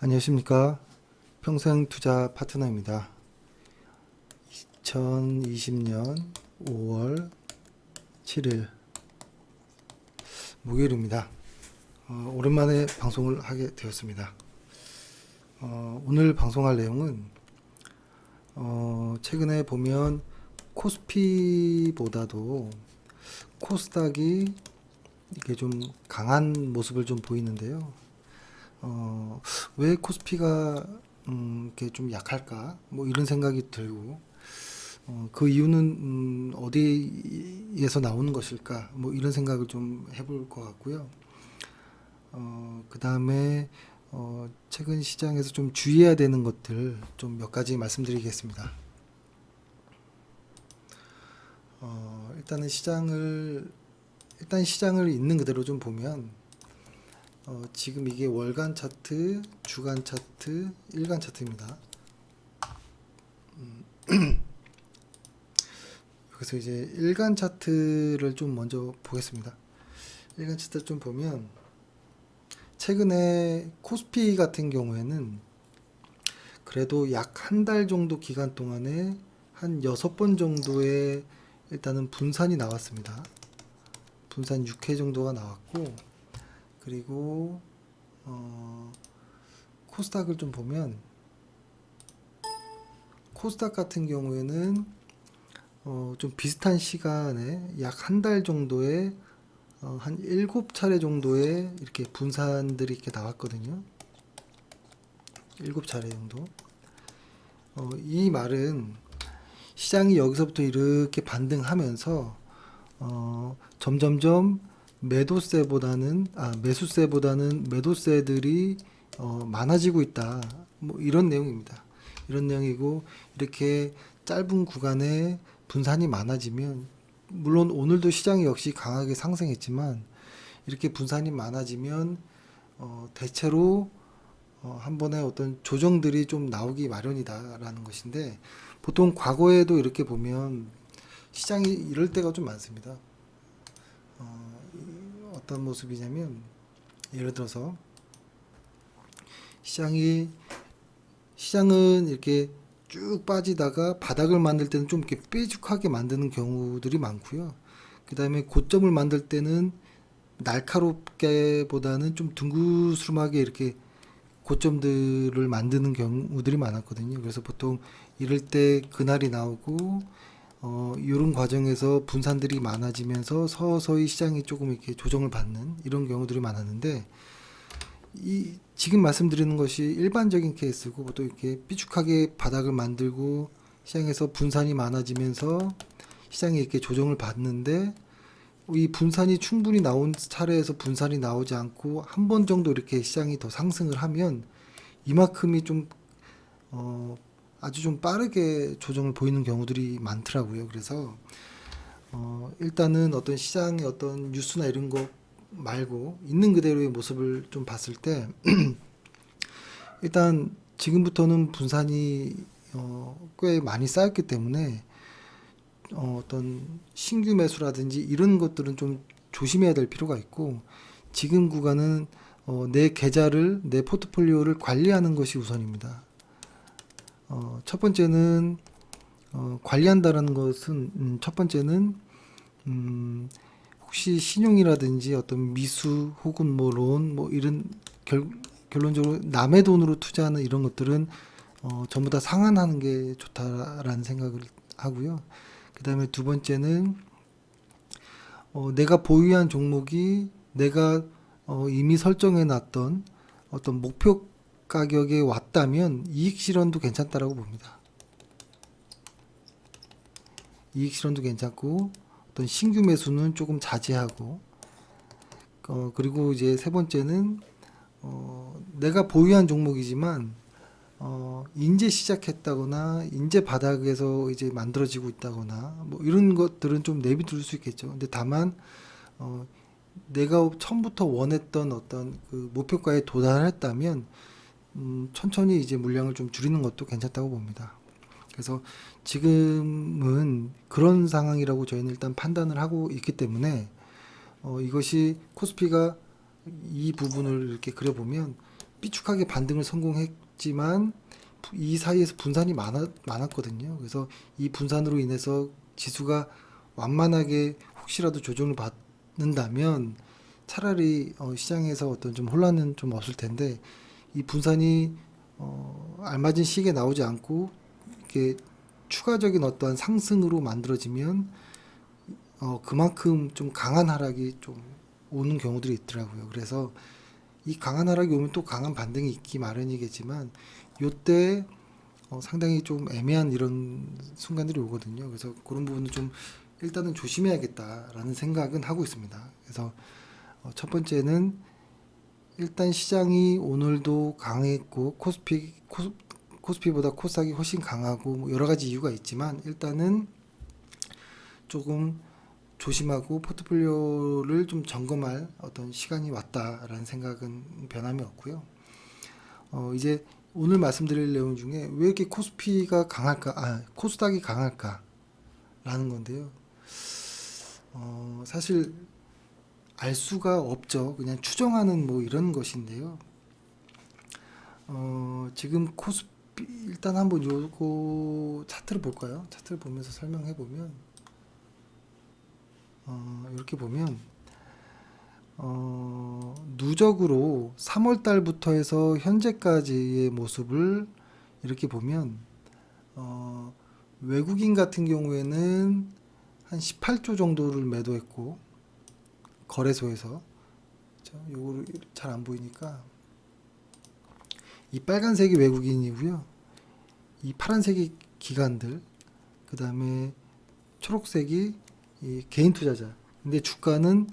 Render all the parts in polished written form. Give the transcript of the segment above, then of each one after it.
안녕하십니까. 평생투자 파트너입니다. 2020년 5월 7일 목요일입니다. 오랜만에 방송을 하게 되었습니다. 오늘 방송할 내용은 최근에 보면 코스피보다도 코스닥이 이게 좀 강한 모습을 좀 보이는데요. 왜 코스피가 이렇게 좀 약할까? 뭐 이런 생각이 들고, 그 이유는 어디에서 나오는 것일까? 뭐 이런 생각을 좀 해볼 것 같고요. 그 다음에 최근 시장에서 좀 주의해야 되는 것들 좀 몇 가지 말씀드리겠습니다. 일단 시장을 있는 그대로 좀 보면, 지금 이게 월간 차트, 주간 차트, 일간 차트입니다. 그래서 이제 일간 차트를 좀 먼저 보겠습니다. 일간 차트 좀 보면 최근에 코스피 같은 경우에는 그래도 약 한 달 정도 기간 동안에 한 6번 정도의 일단은 분산이 나왔습니다. 분산 6회 정도가 나왔고, 그리고 코스닥을 좀 보면 코스닥 같은 경우에는 좀 비슷한 시간에 약 한 달 정도의 한 7차례 정도의 이렇게 분산들이 이렇게 나왔거든요. 7차례 정도. 이 말은 시장이 여기서부터 이렇게 반등하면서 점점점 매수세보다는 매도세들이 많아지고 있다. 뭐 이런 내용입니다. 이런 내용이고, 이렇게 짧은 구간에 분산이 많아지면, 물론 오늘도 시장이 역시 강하게 상승했지만, 이렇게 분산이 많아지면 대체로 한 번에 어떤 조정들이 좀 나오기 마련이다라는 것인데, 보통 과거에도 이렇게 보면 시장이 이럴 때가 좀 많습니다. 어떤 모습이냐면, 예를 들어서 시장은 이렇게 쭉 빠지다가 바닥을 만들 때는 좀 이렇게 뾰족하게 만드는 경우들이 많고요. 그 다음에 고점을 만들 때는 날카롭게보다는 좀 둥그스름하게 이렇게 고점들을 만드는 경우들이 많았거든요. 그래서 보통 이럴 때 그날이 나오고, 이런 과정에서 분산들이 많아지면서 서서히 시장이 조금 이렇게 조정을 받는 이런 경우들이 많았는데, 지금 말씀드리는 것이 일반적인 케이스고, 또 이렇게 삐죽하게 바닥을 만들고 시장에서 분산이 많아지면서 시장이 이렇게 조정을 받는데, 이 분산이 충분히 나온 차례에서 분산이 나오지 않고 한 번 정도 이렇게 시장이 더 상승을 하면 이만큼이 좀 아주 좀 빠르게 조정을 보이는 경우들이 많더라고요. 그래서 일단은 어떤 시장의 어떤 뉴스나 이런 거 말고 있는 그대로의 모습을 좀 봤을 때, 일단 지금부터는 분산이 꽤 많이 쌓였기 때문에 어떤 신규 매수라든지 이런 것들은 좀 조심해야 될 필요가 있고, 지금 구간은 내 포트폴리오를 관리하는 것이 우선입니다. 첫 번째는 관리한다라는 것은 첫 번째는 혹시 신용이라든지 어떤 미수 혹은 뭐 론 뭐 이런 결론적으로 남의 돈으로 투자하는 이런 것들은 전부 다 상환하는 게 좋다라는 생각을 하고요. 그 다음에 두 번째는 내가 보유한 종목이 내가 이미 설정해 놨던 어떤 목표 가격에 왔다면 이익 실현도 괜찮다라고 봅니다. 이익 실현도 괜찮고, 어떤 신규 매수는 조금 자제하고, 그리고 이제 세 번째는 내가 보유한 종목이지만 인제 시작했다거나 인제 바닥에서 이제 만들어지고 있다거나 뭐 이런 것들은 좀 내비둘 수 있겠죠. 근데 다만 내가 처음부터 원했던 어떤 그 목표가에 도달했다면 천천히 이제 물량을 좀 줄이는 것도 괜찮다고 봅니다. 그래서 지금은 그런 상황이라고 저희는 일단 판단을 하고 있기 때문에, 이것이 코스피가 이 부분을 이렇게 그려보면 삐죽하게 반등을 성공했지만 이 사이에서 분산이 많았거든요. 그래서 이 분산으로 인해서 지수가 완만하게 혹시라도 조정을 받는다면 차라리 시장에서 어떤 좀 혼란은 좀 없을 텐데, 이 분산이 알맞은 시기에 나오지 않고 이렇게 추가적인 어떠한 상승으로 만들어지면 그만큼 좀 강한 하락이 좀 오는 경우들이 있더라고요. 그래서 이 강한 하락이 오면 또 강한 반등이 있기 마련이겠지만, 요때 상당히 좀 애매한 이런 순간들이 오거든요. 그래서 그런 부분은 좀 일단은 조심해야겠다라는 생각은 하고 있습니다. 그래서 첫 번째는 일단 시장이 오늘도 강했고 코스피보다 코스닥이 훨씬 강하고 뭐 여러 가지 이유가 있지만, 일단은 조금 조심하고 포트폴리오를 좀 점검할 어떤 시간이 왔다라는 생각은 변함이 없고요. 이제 오늘 말씀드릴 내용 중에 왜 이렇게 코스피가 강할까, 코스닥이 강할까라는 건데요. 사실 알 수가 없죠. 그냥 추정하는 뭐 이런 것인데요. 지금 코스피 일단 한번 요거 차트를 볼까요? 차트를 보면서 설명해 보면 이렇게 보면 누적으로 3월 달부터 해서 현재까지의 모습을 이렇게 보면 외국인 같은 경우에는 한 18조 정도를 매도했고, 거래소에서 요거를 잘 안 보이니까 이 빨간색이 외국인이고요. 이 파란색이 기관들, 그 다음에 초록색이 이 개인 투자자. 근데 주가는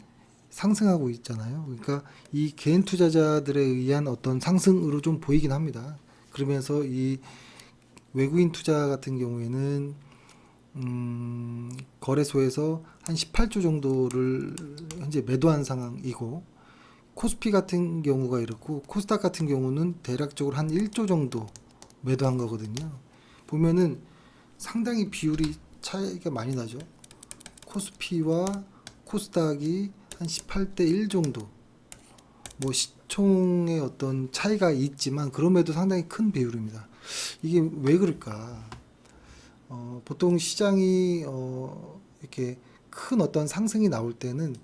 상승하고 있잖아요. 그러니까 이 개인 투자자들에 의한 어떤 상승으로 좀 보이긴 합니다. 그러면서 이 외국인 투자 같은 경우에는 거래소에서 한 18조 정도를 현재 매도한 상황이고, 코스피 같은 경우가 이렇고 코스닥 같은 경우는 대략적으로 한 1조 정도 매도한 거거든요. 보면은 상당히 비율이 차이가 많이 나죠. 코스피와 코스닥이 한 18대 1 정도, 뭐 시총의 어떤 차이가 있지만 그럼에도 상당히 큰 비율입니다. 이게 왜 그럴까? 보통 시장이 이렇게 큰 어떤 상승이 나올 때는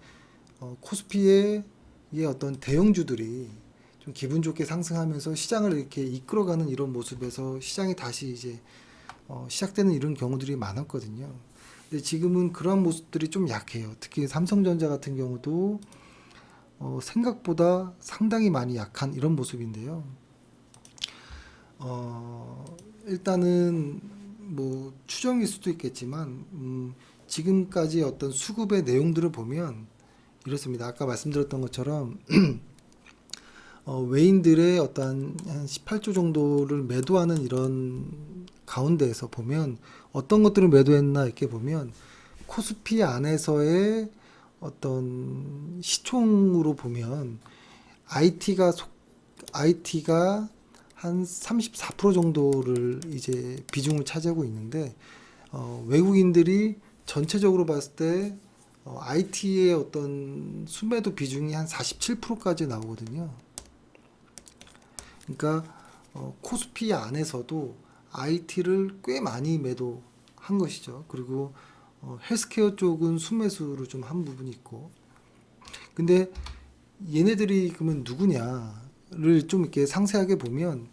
코스피의 이 어떤 대형주들이 좀 기분 좋게 상승하면서 시장을 이렇게 이끌어가는 이런 모습에서 시장이 다시 이제 시작되는 이런 경우들이 많았거든요. 근데 지금은 그런 모습들이 좀 약해요. 특히 삼성전자 같은 경우도 생각보다 상당히 많이 약한 이런 모습인데요. 일단은 뭐 추정일 수도 있겠지만 지금까지 어떤 수급의 내용들을 보면 이렇습니다. 아까 말씀드렸던 것처럼 외인들의 어떤 한 18조 정도를 매도하는 이런 가운데에서 보면 어떤 것들을 매도했나 이렇게 보면, 코스피 안에서의 어떤 시총으로 보면 IT가 한 34% 정도를 이제 비중을 차지하고 있는데, 외국인들이 전체적으로 봤을 때 IT의 어떤 순매도 비중이 한 47%까지 나오거든요. 그러니까 코스피 안에서도 IT를 꽤 많이 매도한 것이죠. 그리고 헬스케어 쪽은 순매수로 좀 한 부분이 있고, 근데 얘네들이 그러면 누구냐를 좀 이렇게 상세하게 보면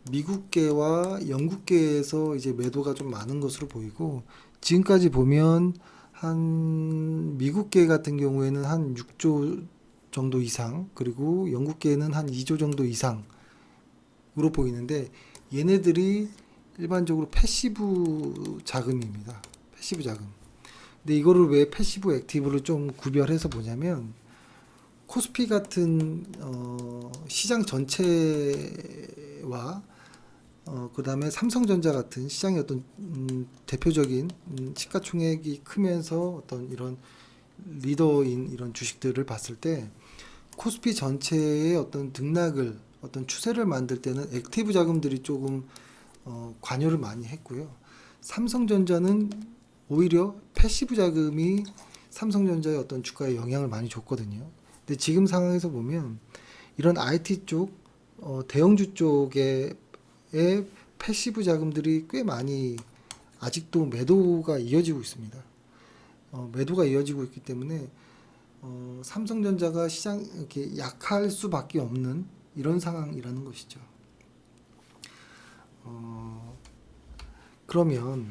미국계와 영국계에서 이제 매도가 좀 많은 것으로 보이고, 지금까지 보면 한 미국계 같은 경우에는 한 6조 정도 이상, 그리고 영국계는 한 2조 정도 이상으로 보이는데, 얘네들이 일반적으로 패시브 자금입니다. 패시브 자금. 근데 이거를 왜 패시브 액티브를 좀 구별해서 보냐면, 코스피 같은 시장 전체와 그 다음에 삼성전자 같은 시장의 어떤 대표적인 시가총액이 크면서 어떤 이런 리더인 이런 주식들을 봤을 때, 코스피 전체의 어떤 등락을, 어떤 추세를 만들 때는 액티브 자금들이 조금 관여를 많이 했고요. 삼성전자는 오히려 패시브 자금이 삼성전자의 어떤 주가에 영향을 많이 줬거든요. 근데 지금 상황에서 보면 이런 IT 쪽 대형주 쪽에 패시브 자금들이 꽤 많이 아직도 매도가 이어지고 있습니다. 매도가 이어지고 있기 때문에 삼성전자가 시장 이렇게 약할 수밖에 없는 이런 상황이라는 것이죠. 그러면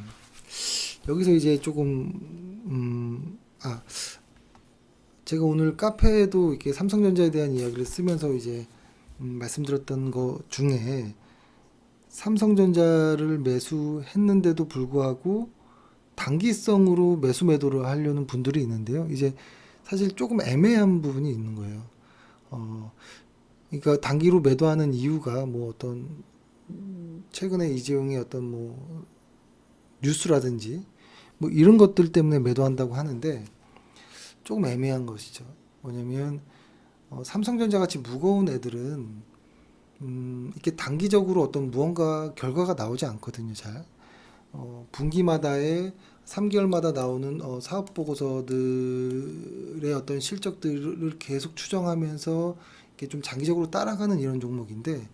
여기서 이제 조금 제가 오늘 카페에도 이렇게 삼성전자에 대한 이야기를 쓰면서 이제 말씀드렸던 것 중에 삼성전자를 매수했는데도 불구하고 단기성으로 매도를 하려는 분들이 있는데요. 이제 사실 조금 애매한 부분이 있는 거예요. 그러니까 단기로 매도하는 이유가 뭐 어떤 최근에 이재용의 어떤 뭐 뉴스라든지 뭐 이런 것들 때문에 매도한다고 하는데 조금 애매한 것이죠. 뭐냐면 삼성전자 같이 무거운 애들은 이렇게 단기적으로 어떤 무언가 결과가 나오지 않거든요. 잘 분기마다의 3개월마다 나오는 사업 보고서들의 어떤 실적들을 계속 추정하면서 이렇게 좀 장기적으로 따라가는 이런 종목인데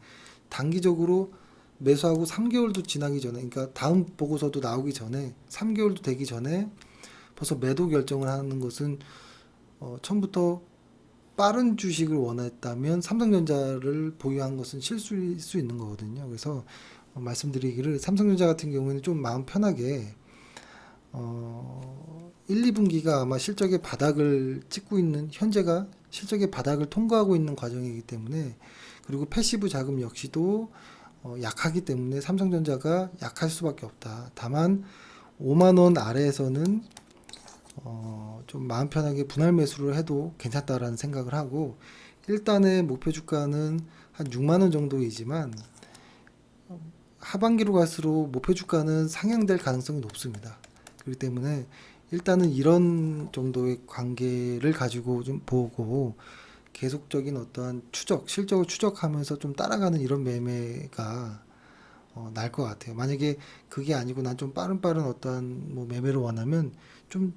단기적으로 매수하고 3개월도 지나기 전에, 그러니까 다음 보고서도 나오기 전에 3개월도 되기 전에 벌써 매도 결정을 하는 것은 처음부터 빠른 주식을 원했다면 삼성전자를 보유한 것은 실수일 수 있는 거거든요. 그래서 말씀드리기를 삼성전자 같은 경우에는 좀 마음 편하게 1, 2분기가 아마 실적의 바닥을 찍고 있는, 현재가 실적의 바닥을 통과하고 있는 과정이기 때문에, 그리고 패시브 자금 역시도 약하기 때문에 삼성전자가 약할 수밖에 없다. 다만 5만 원 아래에서는 좀 마음 편하게 분할 매수를 해도 괜찮다라는 생각을 하고, 일단의 목표 주가는 한 6만 원 정도이지만 하반기로 갈수록 목표 주가는 상향될 가능성이 높습니다. 그렇기 때문에 일단은 이런 정도의 관계를 가지고 좀 보고 계속적인 어떠한 추적, 실적을 추적하면서 좀 따라가는 이런 매매가 날 것 같아요. 만약에 그게 아니고 난 좀 빠른 어떠한 뭐 매매를 원하면 좀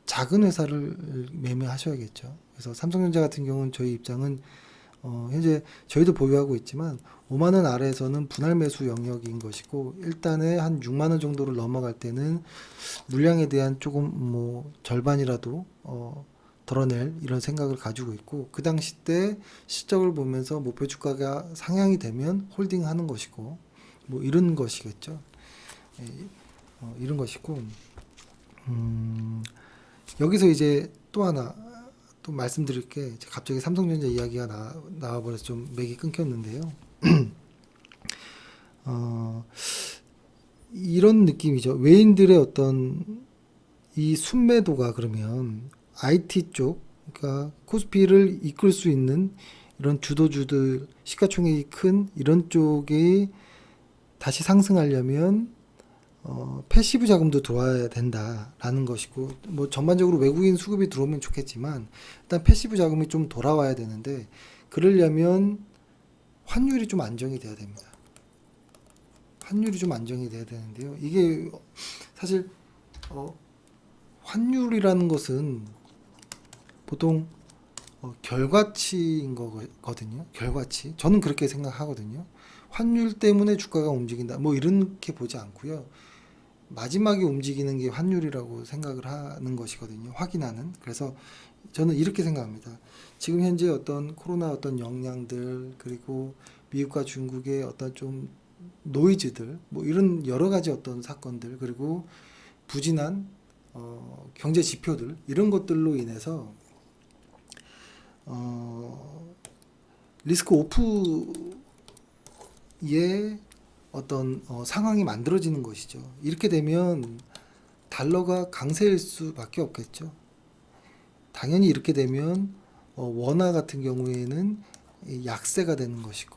작은 회사를 매매하셔야겠죠. 그래서 삼성전자 같은 경우는 저희 입장은 현재 저희도 보유하고 있지만 5만 원 아래에서는 분할 매수 영역인 것이고, 일단에 한 6만 원 정도를 넘어갈 때는 물량에 대한 조금 뭐 절반이라도 덜어낼 이런 생각을 가지고 있고, 그 당시 때 실적을 보면서 목표 주가가 상향이 되면 홀딩하는 것이고, 뭐 이런 것이겠죠. 이런 것이고, 여기서 이제 또 하나 또 말씀드릴 게, 갑자기 삼성전자 이야기가 나와버려서 좀 맥이 끊겼는데요. 이런 느낌이죠. 외인들의 어떤 이 순매도가 그러면 IT 쪽, 그러니까 코스피를 이끌 수 있는 이런 주도주들, 시가총액이 큰 이런 쪽이 다시 상승하려면 패시브 자금도 들어와야 된다라는 것이고, 뭐 전반적으로 외국인 수급이 들어오면 좋겠지만 일단 패시브 자금이 좀 돌아와야 되는데, 그러려면 환율이 좀 안정이 돼야 됩니다. 환율이 좀 안정이 돼야 되는데요. 이게 사실 환율이라는 것은 보통 결과치인 거거든요. 결과치. 저는 그렇게 생각하거든요. 환율 때문에 주가가 움직인다, 뭐 이렇게 보지 않고요. 마지막에 움직이는 게 환율이라고 생각을 하는 것이거든요. 확인하는. 그래서 저는 이렇게 생각합니다. 지금 현재 어떤 코로나 어떤 영향들, 그리고 미국과 중국의 어떤 좀 노이즈들, 뭐 이런 여러 가지 어떤 사건들, 그리고 부진한 경제 지표들, 이런 것들로 인해서 리스크 오프의 어떤 상황이 만들어지는 것이죠. 이렇게 되면 달러가 강세일 수밖에 없겠죠. 당연히 이렇게 되면 원화 같은 경우에는 약세가 되는 것이고,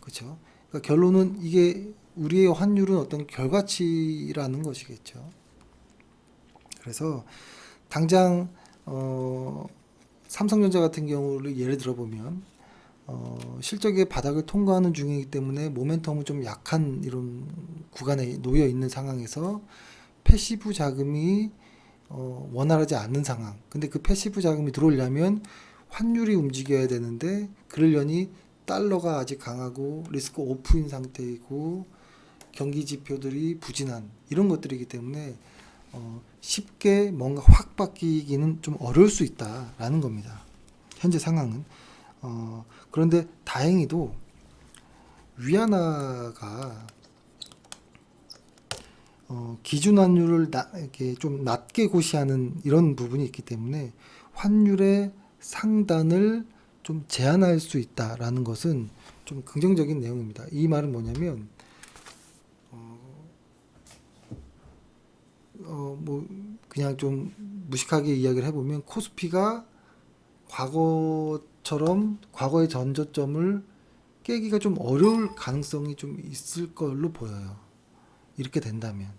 그렇죠. 그러니까 결론은 이게 우리의 환율은 어떤 결과치라는 것이겠죠. 그래서 당장 삼성전자 같은 경우를 예를 들어보면 실적의 바닥을 통과하는 중이기 때문에 모멘텀은 좀 약한 이런 구간에 놓여 있는 상황에서 패시브 자금이 원활하지 않는 상황. 근데 그 패시브 자금이 들어오려면 환율이 움직여야 되는데, 그러려니 달러가 아직 강하고 리스크 오프인 상태이고 경기 지표들이 부진한 이런 것들이기 때문에 쉽게 뭔가 확 바뀌기는 좀 어려울 수 있다라는 겁니다. 현재 상황은. 그런데 다행히도 위안화가 기준 환율을 이렇게 좀 낮게 고시하는 이런 부분이 있기 때문에 환율의 상단을 좀 제한할 수 있다라는 것은 좀 긍정적인 내용입니다. 이 말은 뭐냐면 뭐 그냥 좀 무식하게 이야기를 해보면 코스피가 과거처럼 과거의 전저점을 깨기가 좀 어려울 가능성이 좀 있을 걸로 보여요. 이렇게 된다면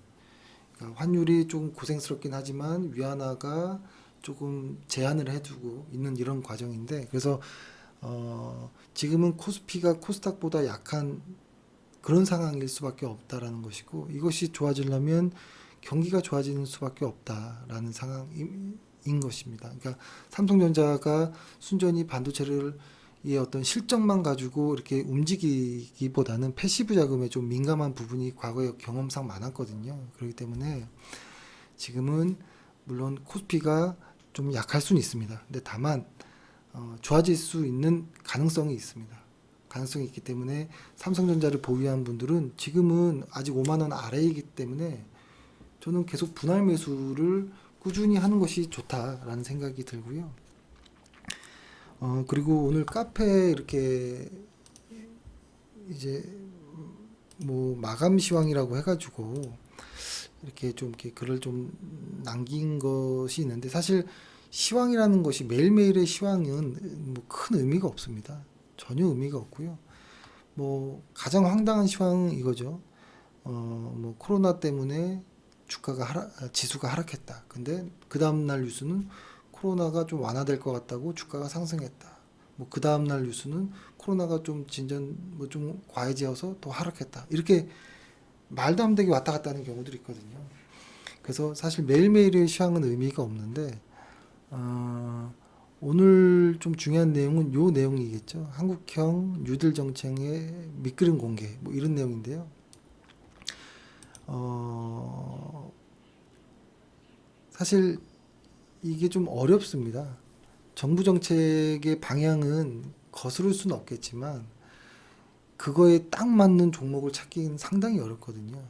그러니까 환율이 좀 고생스럽긴 하지만 위안화가 조금 제한을 해주고 있는 이런 과정인데 그래서 지금은 코스피가 코스닥보다 약한 그런 상황일 수밖에 없다라는 것이고 이것이 좋아지려면 경기가 좋아지는 수밖에 없다라는 상황인 것입니다. 그러니까 삼성전자가 순전히 반도체를 이 어떤 실적만 가지고 이렇게 움직이기보다는 패시브 자금에 좀 민감한 부분이 과거에 경험상 많았거든요. 그렇기 때문에 지금은 물론 코스피가 좀 약할 수는 있습니다. 근데 다만 좋아질 수 있는 가능성이 있습니다. 가능성이 있기 때문에 삼성전자를 보유한 분들은 지금은 아직 5만 원 아래이기 때문에 저는 계속 분할 매수를 꾸준히 하는 것이 좋다라는 생각이 들고요. 그리고 오늘 카페에 이렇게 이제 뭐 마감 시황이라고 해가지고 이렇게 좀 이렇게 글을 좀 남긴 것이 있는데 사실 시황이라는 것이 매일매일의 시황은 뭐 큰 의미가 없습니다. 전혀 의미가 없고요. 뭐 가장 황당한 시황은 이거죠. 뭐 코로나 때문에 지수가 하락했다. 근데 그 다음날 뉴스는 코로나가 좀 완화될 것 같다고 주가가 상승했다. 뭐 그 다음날 뉴스는 코로나가 좀 뭐 좀 과해지어서 더 하락했다. 이렇게 말도 안 되게 왔다 갔다 하는 경우들이 있거든요. 그래서 사실 매일매일의 시황은 의미가 없는데 오늘 좀 중요한 내용은 요 내용이겠죠. 한국형 뉴딜 정책의 밑그림 공개 뭐 이런 내용인데요. 사실 이게 좀 어렵습니다. 정부 정책의 방향은 거스를 수는 없겠지만 그거에 딱 맞는 종목을 찾기는 상당히 어렵거든요.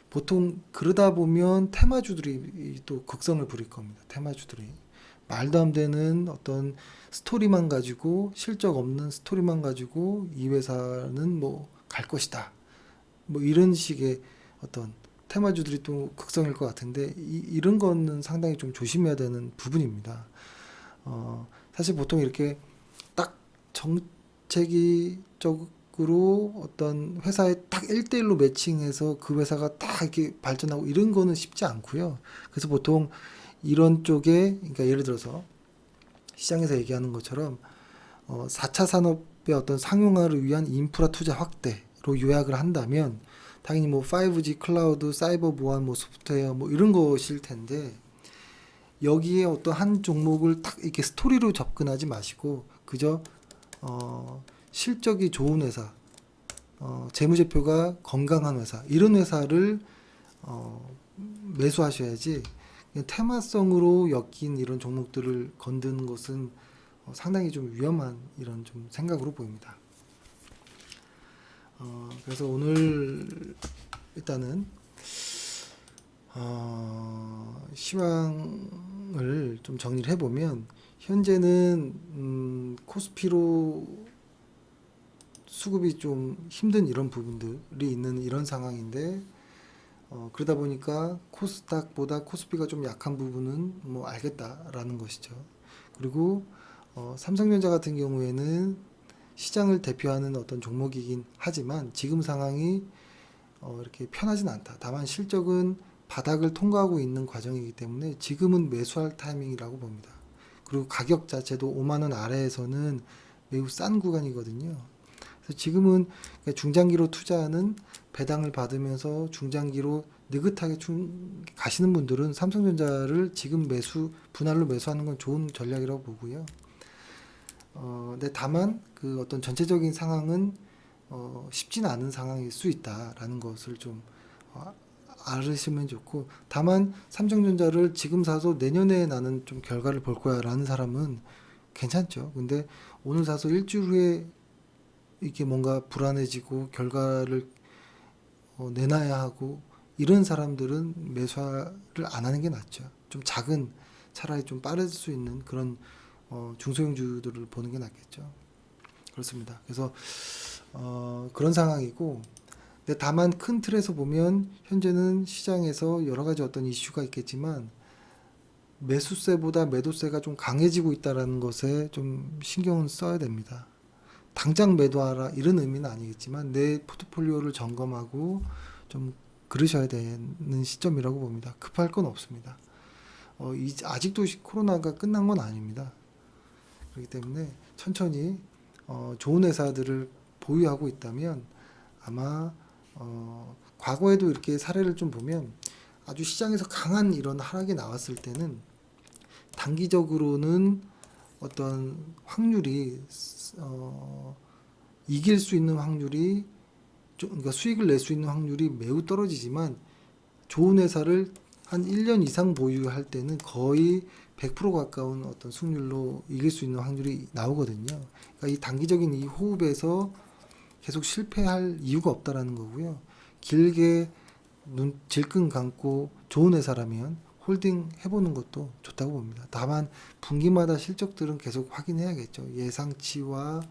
보통 그러다 보면 테마주들이 또 극성을 부릴 겁니다. 테마주들이. 말도 안 되는 어떤 스토리만 가지고 실적 없는 스토리만 가지고 이 회사는 뭐 갈 것이다. 뭐 이런 식의 어떤 테마주들이 또 극성일 것 같은데 이런 거는 상당히 좀 조심해야 되는 부분입니다. 사실 보통 이렇게 딱 정책적으로 어떤 회사에 딱 1대1로 매칭해서 그 회사가 딱 이렇게 발전하고 이런 거는 쉽지 않고요. 그래서 보통 이런 쪽에 그러니까 예를 들어서 시장에서 얘기하는 것처럼 4차 산업의 어떤 상용화를 위한 인프라 투자 확대로 요약을 한다면 당연히 뭐 5G, 클라우드, 사이버 보안, 뭐 소프트웨어 뭐 이런 것일 텐데 여기에 어떤 한 종목을 딱 이렇게 스토리로 접근하지 마시고 그저 실적이 좋은 회사, 재무제표가 건강한 회사 이런 회사를 매수하셔야지 테마성으로 엮인 이런 종목들을 건드는 것은 상당히 좀 위험한 이런 좀 생각으로 보입니다. 그래서 오늘 일단은 시황을 좀 정리를 해보면 현재는 코스피로 수급이 좀 힘든 이런 부분들이 있는 이런 상황인데 그러다 보니까 코스닥보다 코스피가 좀 약한 부분은 뭐 알겠다라는 것이죠. 그리고 삼성전자 같은 경우에는 시장을 대표하는 어떤 종목이긴 하지만 지금 상황이 이렇게 편하진 않다. 다만 실적은 바닥을 통과하고 있는 과정이기 때문에 지금은 매수할 타이밍이라고 봅니다. 그리고 가격 자체도 5만 원 아래에서는 매우 싼 구간이거든요. 그래서 지금은 중장기로 투자하는 배당을 받으면서 중장기로 느긋하게 가시는 분들은 삼성전자를 지금 분할로 매수하는 건 좋은 전략이라고 보고요. 근데 다만 그 어떤 전체적인 상황은 쉽지는 않은 상황일 수 있다라는 것을 좀 어, 알으시면 좋고, 다만 삼성전자를 지금 사서 내년에 나는 좀 결과를 볼 거야라는 사람은 괜찮죠. 근데 오늘 사서 일주일 후에 이게 뭔가 불안해지고 결과를 내놔야 하고 이런 사람들은 매수를 안 하는 게 낫죠. 좀 작은, 차라리 좀 빠를 수 있는 그런 중소형주들을 보는 게 낫겠죠. 그렇습니다. 그래서 그런 상황이고, 근데 다만 큰 틀에서 보면 현재는 시장에서 여러 가지 어떤 이슈가 있겠지만 매수세보다 매도세가 좀 강해지고 있다는 것에 좀 신경을 써야 됩니다. 당장 매도하라 이런 의미는 아니겠지만 내 포트폴리오를 점검하고 좀 그러셔야 되는 시점이라고 봅니다. 급할 건 없습니다. 아직도 코로나가 끝난 건 아닙니다. 그렇기 때문에 천천히 좋은 회사들을 보유하고 있다면 아마 과거에도 이렇게 사례를 좀 보면 아주 시장에서 강한 이런 하락이 나왔을 때는 단기적으로는 어떤 확률이 이길 수 있는 확률이 그러니까 수익을 낼 수 있는 확률이 매우 떨어지지만 좋은 회사를 한 1년 이상 보유할 때는 거의 100% 가까운 어떤 승률로 이길 수 있는 확률이 나오거든요. 그러니까 이 단기적인 이 호흡에서 계속 실패할 이유가 없다라는 거고요. 길게 눈 질끈 감고 좋은 회사라면 홀딩 해보는 것도 좋다고 봅니다. 다만 분기마다 실적들은 계속 확인해야겠죠. 예상치와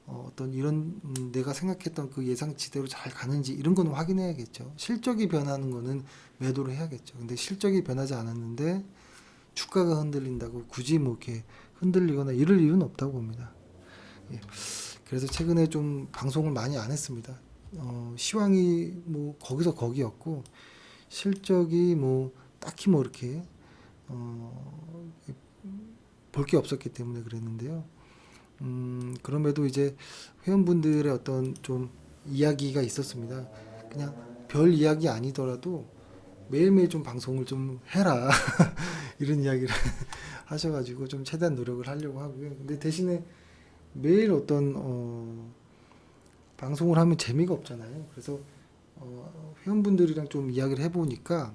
어떤 이런 내가 생각했던 그 예상치대로 잘 가는지 이런 거는 확인해야겠죠. 실적이 변하는 거는 매도를 해야겠죠. 근데 실적이 변하지 않았는데 주가가 흔들린다고 굳이 뭐 이렇게 흔들리거나 이럴 이유는 없다고 봅니다. 예. 그래서 최근에 좀 방송을 많이 안 했습니다. 시황이 뭐 거기서 거기였고 실적이 뭐 딱히 뭐 이렇게 볼 게 없었기 때문에 그랬는데요. 그럼에도 이제 회원분들의 어떤 좀 이야기가 있었습니다. 그냥 별 이야기 아니더라도 매일매일 좀 방송을 좀 해라. 이런 이야기를 하셔가지고 좀 최대한 노력을 하려고 하고요. 근데 대신에 매일 어떤 방송을 하면 재미가 없잖아요. 그래서 회원분들이랑 좀 이야기를 해보니까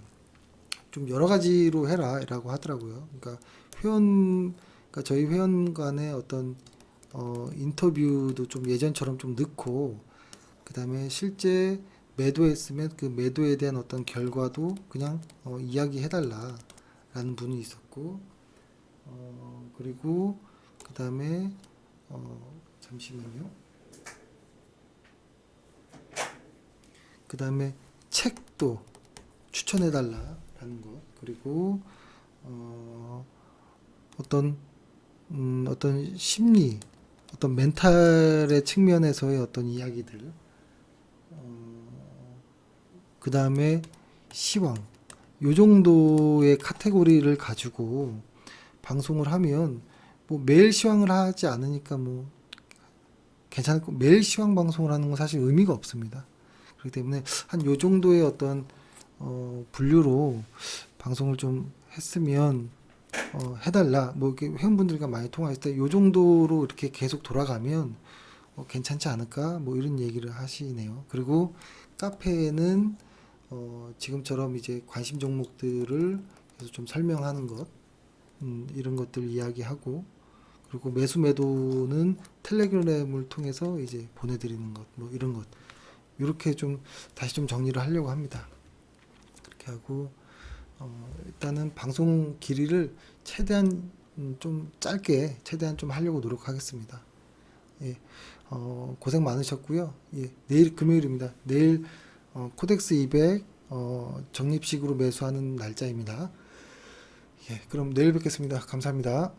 좀 여러 가지로 해라라고 하더라고요. 그러니까 그러니까 저희 회원 간의 어떤 인터뷰도 좀 예전처럼 좀 넣고, 그 다음에 실제 매도했으면 그 매도에 대한 어떤 결과도 그냥 이야기해달라라는 분이 있었고, 그리고 그 다음에 잠시만요. 그 다음에 책도 추천해달라라는 것, 그리고 어떤 심리, 어떤 멘탈의 측면에서의 어떤 이야기들, 그 다음에 시황, 요 정도의 카테고리를 가지고 방송을 하면 뭐 매일 시황을 하지 않으니까 뭐 괜찮고, 매일 시황 방송을 하는 건 사실 의미가 없습니다. 그렇기 때문에 한 요 정도의 어떤 분류로 방송을 좀 했으면 해달라. 뭐 이렇게 회원분들과 많이 통화했을 때 요 정도로 이렇게 계속 돌아가면 괜찮지 않을까? 뭐 이런 얘기를 하시네요. 그리고 카페에는 지금처럼 이제 관심 종목들을 계속 좀 설명하는 것, 이런 것들 이야기하고, 그리고 매수 매도는 텔레그램을 통해서 이제 보내드리는 것, 뭐 이런 것, 이렇게 좀 다시 좀 정리를 하려고 합니다. 그렇게 하고 일단은 방송 길이를 최대한 좀 짧게 최대한 좀 하려고 노력하겠습니다. 예, 고생 많으셨고요. 예, 내일 금요일입니다. 내일 코덱스 200 적립식으로 매수하는 날짜입니다. 예, 그럼 내일 뵙겠습니다. 감사합니다.